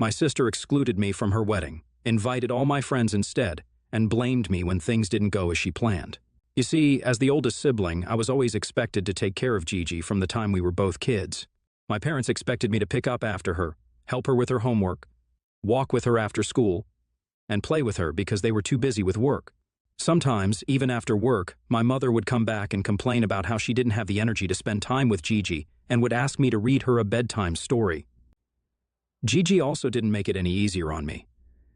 My sister excluded me from her wedding, invited all my friends instead, and blamed me when things didn't go as she planned. You see, as the oldest sibling, I was always expected to take care of Gigi from the time we were both kids. My parents expected me to pick up after her, help her with her homework, walk with her after school, and play with her because they were too busy with work. Sometimes, even after work, my mother would come back and complain about how she didn't have the energy to spend time with Gigi and would ask me to read her a bedtime story. Gigi also didn't make it any easier on me.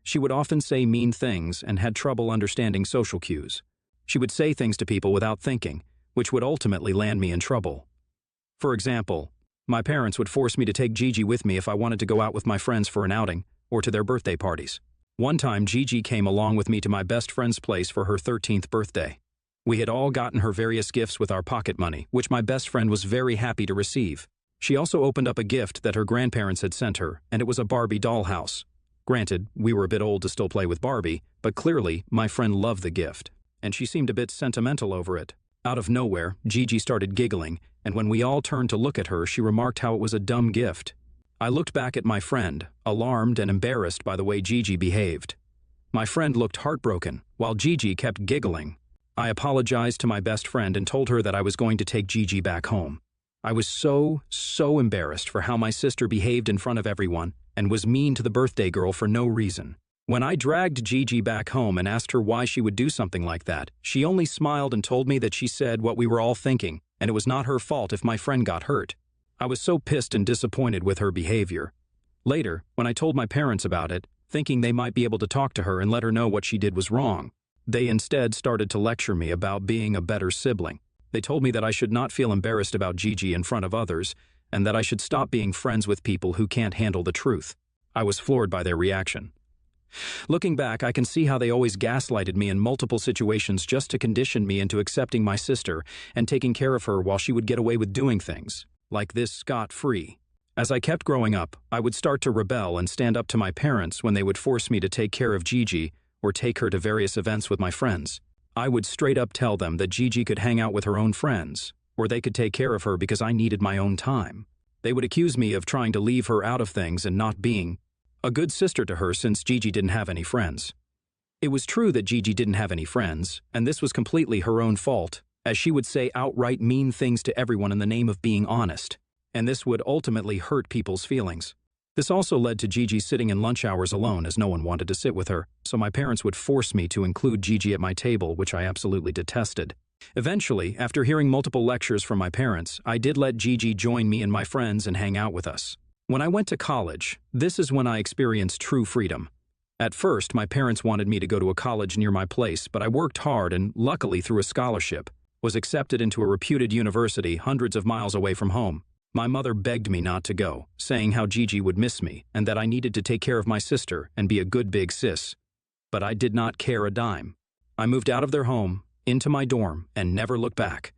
She would often say mean things and had trouble understanding social cues. She would say things to people without thinking, which would ultimately land me in trouble. For example, my parents would force me to take Gigi with me if I wanted to go out with my friends for an outing or to their birthday parties. One time, Gigi came along with me to my best friend's place for her 13th birthday. We had all gotten her various gifts with our pocket money, which my best friend was very happy to receive. She also opened up a gift that her grandparents had sent her, and it was a Barbie dollhouse. Granted, we were a bit old to still play with Barbie, but clearly, my friend loved the gift, and she seemed a bit sentimental over it. Out of nowhere, Gigi started giggling, and when we all turned to look at her, she remarked how it was a dumb gift. I looked back at my friend, alarmed and embarrassed by the way Gigi behaved. My friend looked heartbroken, while Gigi kept giggling. I apologized to my best friend and told her that I was going to take Gigi back home. I was so embarrassed for how my sister behaved in front of everyone and was mean to the birthday girl for no reason. When I dragged Gigi back home and asked her why she would do something like that, she only smiled and told me that she said what we were all thinking, and it was not her fault if my friend got hurt. I was so pissed and disappointed with her behavior. Later, when I told my parents about it, thinking they might be able to talk to her and let her know what she did was wrong, they instead started to lecture me about being a better sibling. They told me that I should not feel embarrassed about Gigi in front of others, and that I should stop being friends with people who can't handle the truth. I was floored by their reaction. Looking back, I can see how they always gaslighted me in multiple situations just to condition me into accepting my sister and taking care of her while she would get away with doing things like this scot-free. As I kept growing up, I would start to rebel and stand up to my parents when they would force me to take care of Gigi or take her to various events with my friends. I would straight up tell them that Gigi could hang out with her own friends, or they could take care of her because I needed my own time. They would accuse me of trying to leave her out of things and not being a good sister to her since Gigi didn't have any friends. It was true that Gigi didn't have any friends, and this was completely her own fault, as she would say outright mean things to everyone in the name of being honest, and this would ultimately hurt people's feelings. This also led to Gigi sitting in lunch hours alone as no one wanted to sit with her, so my parents would force me to include Gigi at my table, which I absolutely detested. Eventually, after hearing multiple lectures from my parents, I did let Gigi join me and my friends and hang out with us. When I went to college, this is when I experienced true freedom. At first, my parents wanted me to go to a college near my place, but I worked hard and, luckily through a scholarship, was accepted into a reputed university hundreds of miles away from home. My mother begged me not to go, saying how Gigi would miss me and that I needed to take care of my sister and be a good big sis. But I did not care a dime. I moved out of their home, into my dorm, and never looked back.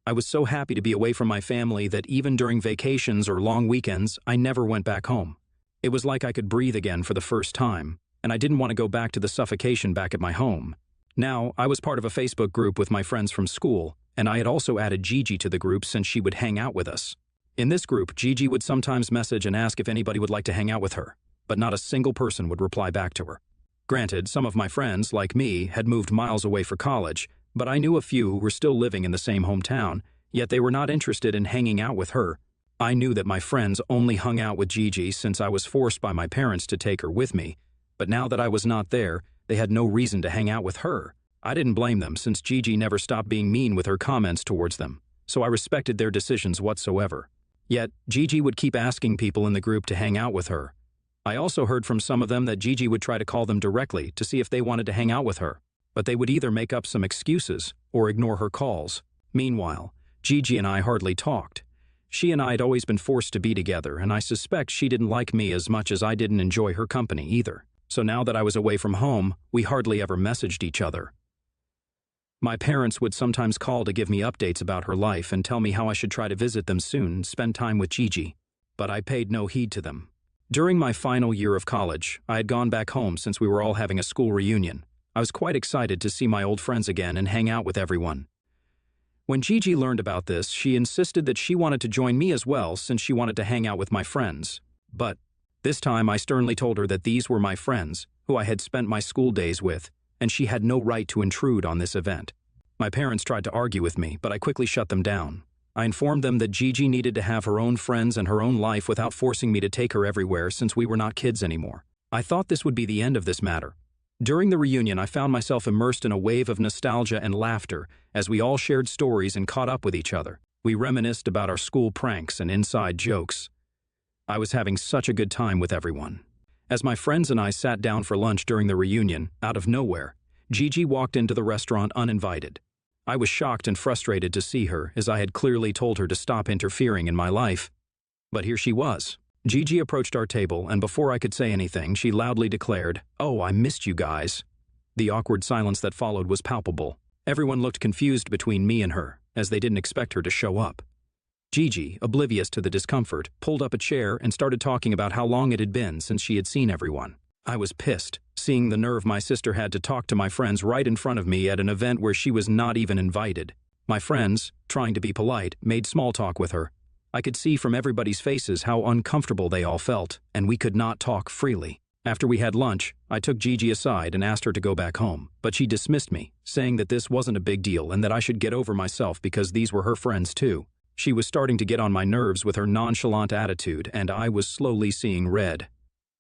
I was so happy to be away from my family that even during vacations or long weekends, I never went back home. It was like I could breathe again for the first time, and I didn't want to go back to the suffocation back at my home. Now, I was part of a Facebook group with my friends from school, and I had also added Gigi to the group since she would hang out with us. In this group, Gigi would sometimes message and ask if anybody would like to hang out with her, but not a single person would reply back to her. Granted, some of my friends, like me, had moved miles away for college, but I knew a few who were still living in the same hometown, yet they were not interested in hanging out with her. I knew that my friends only hung out with Gigi since I was forced by my parents to take her with me, but now that I was not there, they had no reason to hang out with her. I didn't blame them since Gigi never stopped being mean with her comments towards them, so I respected their decisions whatsoever. Yet, Gigi would keep asking people in the group to hang out with her. I also heard from some of them that Gigi would try to call them directly to see if they wanted to hang out with her, but they would either make up some excuses or ignore her calls. Meanwhile, Gigi and I hardly talked. She and I had always been forced to be together, and I suspect she didn't like me as much as I didn't enjoy her company either. So now that I was away from home, we hardly ever messaged each other. My parents would sometimes call to give me updates about her life and tell me how I should try to visit them soon and spend time with Gigi, but I paid no heed to them. During my final year of college, I had gone back home since we were all having a school reunion. I was quite excited to see my old friends again and hang out with everyone. When Gigi learned about this, she insisted that she wanted to join me as well since she wanted to hang out with my friends. But This time I sternly told her that these were my friends, who I had spent my school days with, and she had no right to intrude on this event. My parents tried to argue with me, but I quickly shut them down. I informed them that Gigi needed to have her own friends and her own life without forcing me to take her everywhere since we were not kids anymore. I thought this would be the end of this matter. During the reunion, I found myself immersed in a wave of nostalgia and laughter as we all shared stories and caught up with each other. We reminisced about our school pranks and inside jokes. I was having such a good time with everyone. As my friends and I sat down for lunch during the reunion, out of nowhere, Gigi walked into the restaurant uninvited. I was shocked and frustrated to see her, as I had clearly told her to stop interfering in my life. But here she was. Gigi approached our table, and before I could say anything, she loudly declared, "Oh, I missed you guys." The awkward silence that followed was palpable. Everyone looked confused between me and her, as they didn't expect her to show up. Gigi, oblivious to the discomfort, pulled up a chair and started talking about how long it had been since she had seen everyone. I was pissed, seeing the nerve my sister had to talk to my friends right in front of me at an event where she was not even invited. My friends, trying to be polite, made small talk with her. I could see from everybody's faces how uncomfortable they all felt, and we could not talk freely. After we had lunch, I took Gigi aside and asked her to go back home, but she dismissed me, saying that this wasn't a big deal and that I should get over myself because these were her friends too. She was starting to get on my nerves with her nonchalant attitude, and I was slowly seeing red.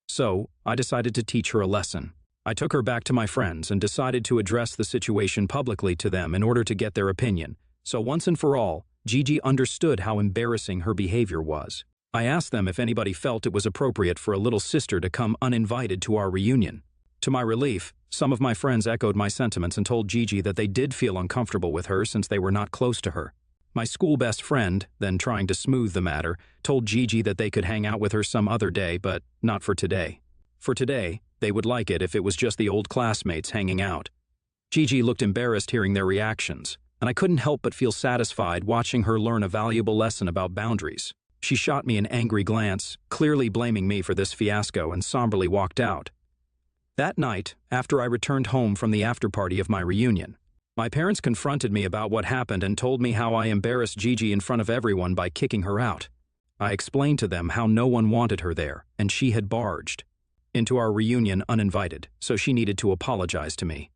So, I decided to teach her a lesson. I took her back to my friends and decided to address the situation publicly to them in order to get their opinion. So once and for all, Gigi understood how embarrassing her behavior was. I asked them if anybody felt it was appropriate for a little sister to come uninvited to our reunion. To my relief, some of my friends echoed my sentiments and told Gigi that they did feel uncomfortable with her since they were not close to her. My school best friend, then trying to smooth the matter, told Gigi that they could hang out with her some other day, but not for today. For today, they would like it if it was just the old classmates hanging out. Gigi looked embarrassed hearing their reactions, and I couldn't help but feel satisfied watching her learn a valuable lesson about boundaries. She shot me an angry glance, clearly blaming me for this fiasco, and somberly walked out. That night, after I returned home from the after-party of my reunion, my parents confronted me about what happened and told me how I embarrassed Gigi in front of everyone by kicking her out. I explained to them how no one wanted her there, and she had barged into our reunion uninvited, so she needed to apologize to me.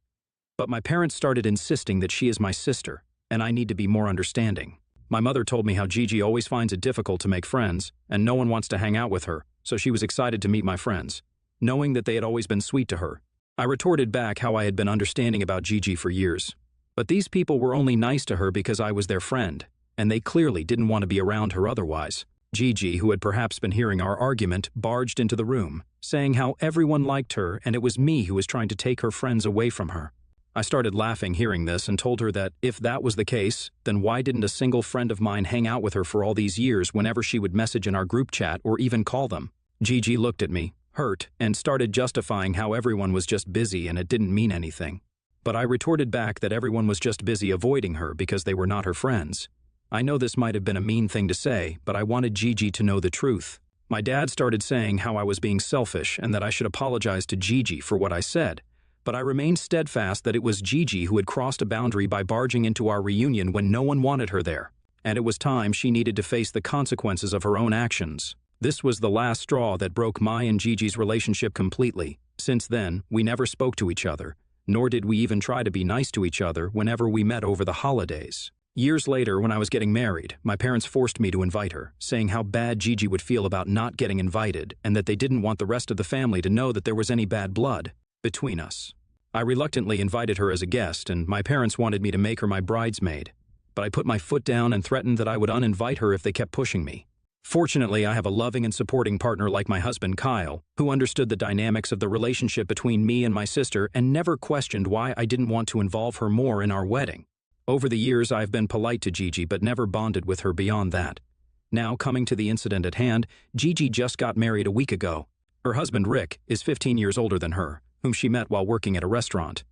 But my parents started insisting that she is my sister, and I need to be more understanding. My mother told me how Gigi always finds it difficult to make friends, and no one wants to hang out with her, so she was excited to meet my friends, knowing that they had always been sweet to her. I retorted back how I had been understanding about Gigi for years. But these people were only nice to her because I was their friend, and they clearly didn't want to be around her otherwise. Gigi, who had perhaps been hearing our argument, barged into the room, saying how everyone liked her and it was me who was trying to take her friends away from her. I started laughing hearing this and told her that if that was the case, then why didn't a single friend of mine hang out with her for all these years whenever she would message in our group chat or even call them? Gigi looked at me, hurt, and started justifying how everyone was just busy and it didn't mean anything. But I retorted back that everyone was just busy avoiding her because they were not her friends. I know this might have been a mean thing to say, but I wanted Gigi to know the truth. My dad started saying how I was being selfish and that I should apologize to Gigi for what I said. But I remained steadfast that it was Gigi who had crossed a boundary by barging into our reunion when no one wanted her there. And it was time she needed to face the consequences of her own actions. This was the last straw that broke my and Gigi's relationship completely. Since then, we never spoke to each other, nor did we even try to be nice to each other whenever we met over the holidays. Years later, when I was getting married, my parents forced me to invite her, saying how bad Gigi would feel about not getting invited and that they didn't want the rest of the family to know that there was any bad blood between us. I reluctantly invited her as a guest, and my parents wanted me to make her my bridesmaid, but I put my foot down and threatened that I would uninvite her if they kept pushing me. Fortunately, I have a loving and supporting partner like my husband Kyle, who understood the dynamics of the relationship between me and my sister and never questioned why I didn't want to involve her more in our wedding. Over the years, I've been polite to Gigi but never bonded with her beyond that. Now, coming to the incident at hand, Gigi just got married a week ago. Her husband Rick is 15 years older than her, whom she met while working at a restaurant.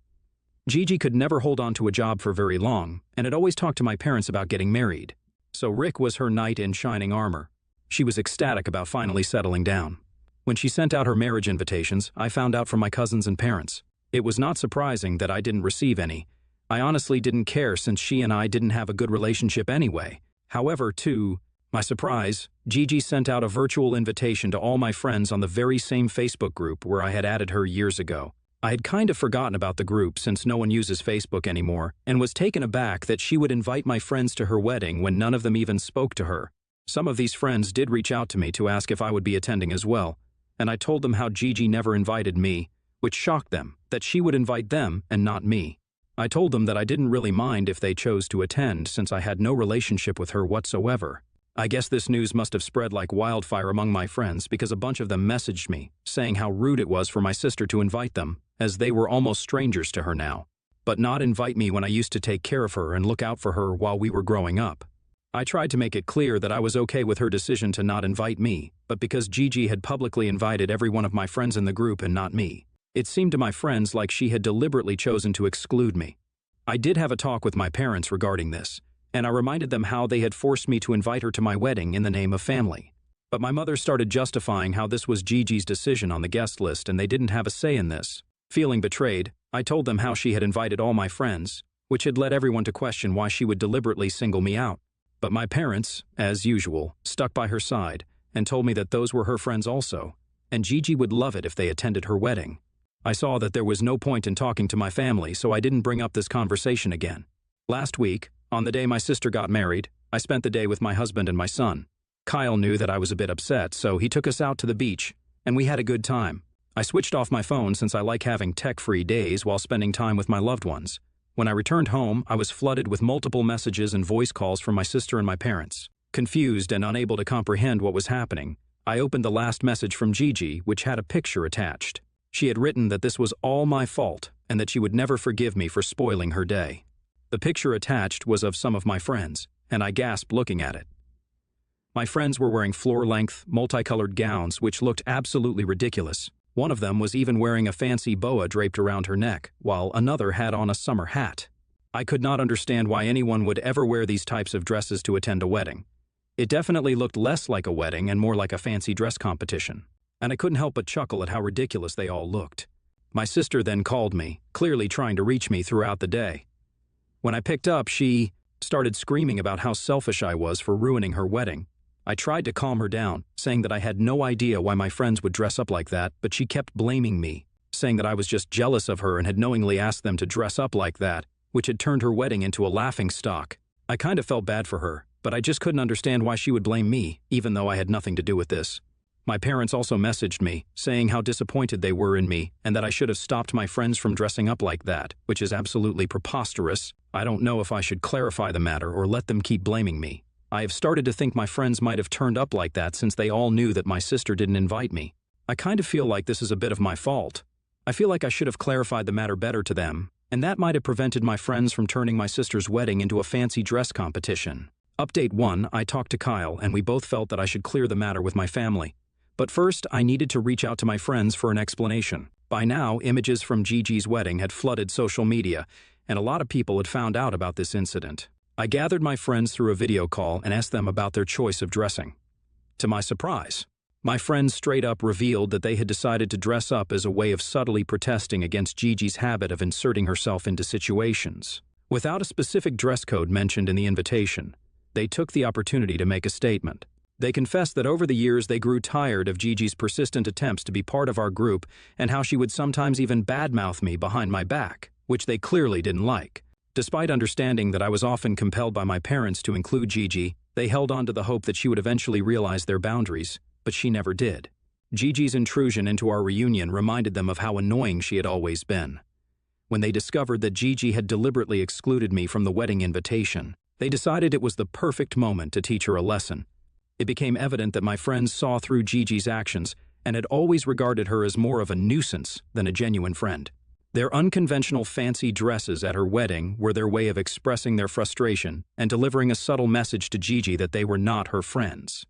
Gigi could never hold on to a job for very long, and had always talked to my parents about getting married. So Rick was her knight in shining armor. She was ecstatic about finally settling down. When she sent out her marriage invitations, I found out from my cousins and parents. It was not surprising that I didn't receive any. I honestly didn't care since she and I didn't have a good relationship anyway. However, to My surprise, Gigi sent out a virtual invitation to all my friends on the very same Facebook group where I had added her years ago. I had kind of forgotten about the group since no one uses Facebook anymore, and was taken aback that she would invite my friends to her wedding when none of them even spoke to her. Some of these friends did reach out to me to ask if I would be attending as well, and I told them how Gigi never invited me, which shocked them, that she would invite them and not me. I told them that I didn't really mind if they chose to attend since I had no relationship with her whatsoever. I guess this news must have spread like wildfire among my friends because a bunch of them messaged me, saying how rude it was for my sister to invite them, as they were almost strangers to her now, but not invite me when I used to take care of her and look out for her while we were growing up. I tried to make it clear that I was okay with her decision to not invite me, but because Gigi had publicly invited every one of my friends in the group and not me, it seemed to my friends like she had deliberately chosen to exclude me. I did have a talk with my parents regarding this, and I reminded them how they had forced me to invite her to my wedding in the name of family. But my mother started justifying how this was Gigi's decision on the guest list and they didn't have a say in this. Feeling betrayed, I told them how she had invited all my friends, which had led everyone to question why she would deliberately single me out. But my parents, as usual, stuck by her side and told me that those were her friends also, and Gigi would love it if they attended her wedding. I saw that there was no point in talking to my family, so I didn't bring up this conversation again. Last week, on the day my sister got married, I spent the day with my husband and my son. Kyle knew that I was a bit upset, so he took us out to the beach, and we had a good time. I switched off my phone since I like having tech-free days while spending time with my loved ones. When I returned home, I was flooded with multiple messages and voice calls from my sister and my parents. Confused and unable to comprehend what was happening, I opened the last message from Gigi, which had a picture attached. She had written that this was all my fault and that she would never forgive me for spoiling her day. The picture attached was of some of my friends, and I gasped looking at it. My friends were wearing floor-length, multicolored gowns which looked absolutely ridiculous. One of them was even wearing a fancy boa draped around her neck, while another had on a summer hat. I could not understand why anyone would ever wear these types of dresses to attend a wedding. It definitely looked less like a wedding and more like a fancy dress competition, and I couldn't help but chuckle at how ridiculous they all looked. My sister then called me, clearly trying to reach me throughout the day. When I picked up, she started screaming about how selfish I was for ruining her wedding. I tried to calm her down, saying that I had no idea why my friends would dress up like that, but she kept blaming me, saying that I was just jealous of her and had knowingly asked them to dress up like that, which had turned her wedding into a laughingstock. I kind of felt bad for her, but I just couldn't understand why she would blame me, even though I had nothing to do with this. My parents also messaged me, saying how disappointed they were in me and that I should have stopped my friends from dressing up like that, which is absolutely preposterous. I don't know if I should clarify the matter or let them keep blaming me. I have started to think my friends might have turned up like that since they all knew that my sister didn't invite me. I kind of feel like this is a bit of my fault. I feel like I should have clarified the matter better to them, and that might have prevented my friends from turning my sister's wedding into a fancy dress competition. Update 1, I talked to Kyle and we both felt that I should clear the matter with my family. But first, I needed to reach out to my friends for an explanation. By now, images from Gigi's wedding had flooded social media, and a lot of people had found out about this incident. I gathered my friends through a video call and asked them about their choice of dressing. To my surprise, my friends straight up revealed that they had decided to dress up as a way of subtly protesting against Gigi's habit of inserting herself into situations. Without a specific dress code mentioned in the invitation, they took the opportunity to make a statement. They confessed that over the years they grew tired of Gigi's persistent attempts to be part of our group and how she would sometimes even badmouth me behind my back, which they clearly didn't like. Despite understanding that I was often compelled by my parents to include Gigi, they held on to the hope that she would eventually realize their boundaries, but she never did. Gigi's intrusion into our reunion reminded them of how annoying she had always been. When they discovered that Gigi had deliberately excluded me from the wedding invitation, they decided it was the perfect moment to teach her a lesson. It became evident that my friends saw through Gigi's actions and had always regarded her as more of a nuisance than a genuine friend. Their unconventional fancy dresses at her wedding were their way of expressing their frustration and delivering a subtle message to Gigi that they were not her friends.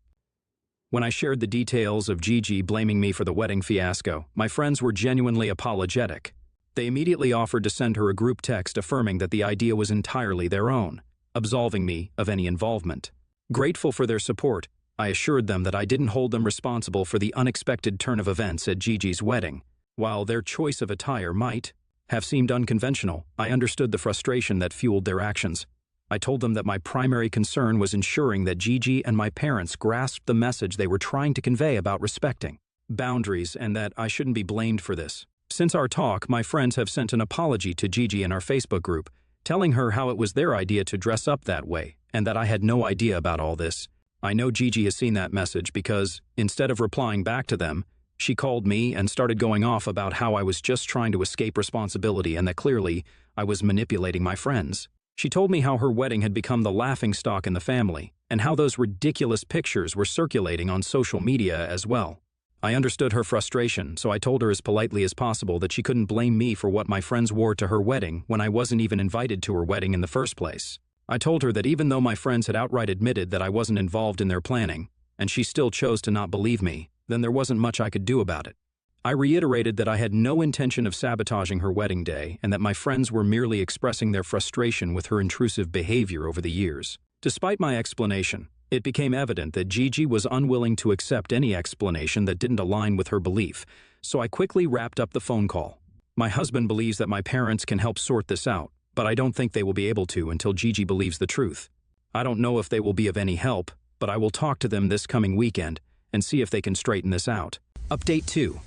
When I shared the details of Gigi blaming me for the wedding fiasco, my friends were genuinely apologetic. They immediately offered to send her a group text affirming that the idea was entirely their own, absolving me of any involvement. Grateful for their support, I assured them that I didn't hold them responsible for the unexpected turn of events at Gigi's wedding. While their choice of attire might have seemed unconventional, I understood the frustration that fueled their actions. I told them that my primary concern was ensuring that Gigi and my parents grasped the message they were trying to convey about respecting boundaries and that I shouldn't be blamed for this. Since our talk, my friends have sent an apology to Gigi in our Facebook group, telling her how it was their idea to dress up that way and that I had no idea about all this. I know Gigi has seen that message because, instead of replying back to them, she called me and started going off about how I was just trying to escape responsibility and that clearly I was manipulating my friends. She told me how her wedding had become the laughingstock in the family and how those ridiculous pictures were circulating on social media as well. I understood her frustration, so I told her as politely as possible that she couldn't blame me for what my friends wore to her wedding when I wasn't even invited to her wedding in the first place. I told her that even though my friends had outright admitted that I wasn't involved in their planning, and she still chose to not believe me, then there wasn't much I could do about it. I reiterated that I had no intention of sabotaging her wedding day and that my friends were merely expressing their frustration with her intrusive behavior over the years. Despite my explanation, it became evident that Gigi was unwilling to accept any explanation that didn't align with her belief, so I quickly wrapped up the phone call. My husband believes that my parents can help sort this out, but I don't think they will be able to until Gigi believes the truth. I don't know if they will be of any help, but I will talk to them this coming weekend and see if they can straighten this out. Update 2.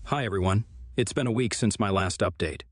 Hi everyone. It's been a week since my last update.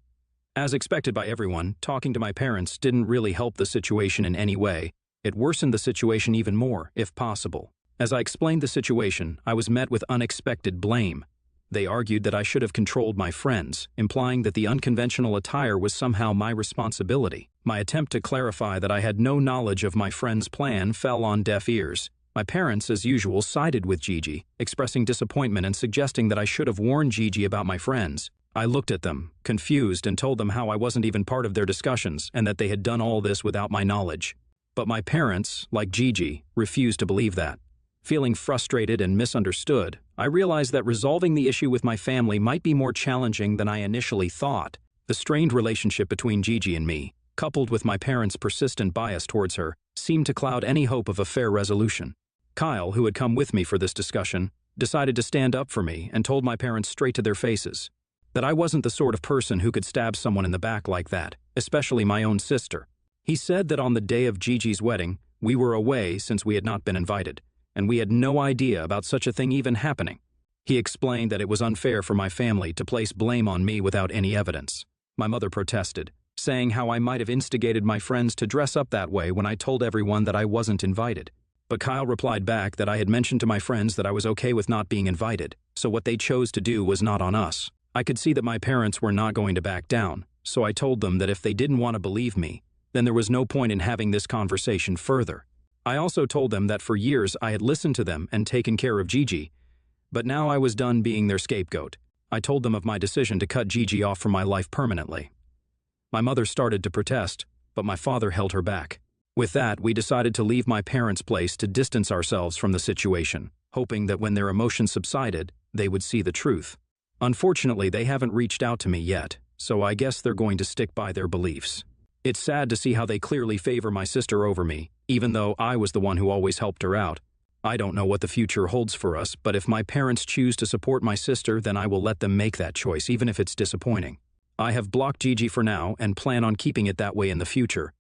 As expected by everyone, talking to my parents didn't really help the situation in any way. It worsened the situation even more, if possible. As I explained the situation, I was met with unexpected blame. They argued that I should have controlled my friends, implying that the unconventional attire was somehow my responsibility. My attempt to clarify that I had no knowledge of my friend's plan fell on deaf ears. My parents, as usual, sided with Gigi, expressing disappointment and suggesting that I should have warned Gigi about my friends. I looked at them, confused, and told them how I wasn't even part of their discussions and that they had done all this without my knowledge. But my parents, like Gigi, refused to believe that. Feeling frustrated and misunderstood, I realized that resolving the issue with my family might be more challenging than I initially thought. The strained relationship between Gigi and me, coupled with my parents' persistent bias towards her, seemed to cloud any hope of a fair resolution. Kyle, who had come with me for this discussion, decided to stand up for me and told my parents straight to their faces that I wasn't the sort of person who could stab someone in the back like that, especially my own sister. He said that on the day of Gigi's wedding, we were away since we had not been invited, and we had no idea about such a thing even happening. He explained that it was unfair for my family to place blame on me without any evidence. My mother protested, saying how I might have instigated my friends to dress up that way when I told everyone that I wasn't invited. But Kyle replied back that I had mentioned to my friends that I was okay with not being invited, so what they chose to do was not on us. I could see that my parents were not going to back down, so I told them that if they didn't want to believe me, then there was no point in having this conversation further. I also told them that for years I had listened to them and taken care of Gigi, but now I was done being their scapegoat. I told them of my decision to cut Gigi off from my life permanently. My mother started to protest, but my father held her back. With that, we decided to leave my parents' place to distance ourselves from the situation, hoping that when their emotions subsided, they would see the truth. Unfortunately, they haven't reached out to me yet, so I guess they're going to stick by their beliefs. It's sad to see how they clearly favor my sister over me, even though I was the one who always helped her out. I don't know what the future holds for us, but if my parents choose to support my sister, then I will let them make that choice, even if it's disappointing. I have blocked Gigi for now and plan on keeping it that way in the future,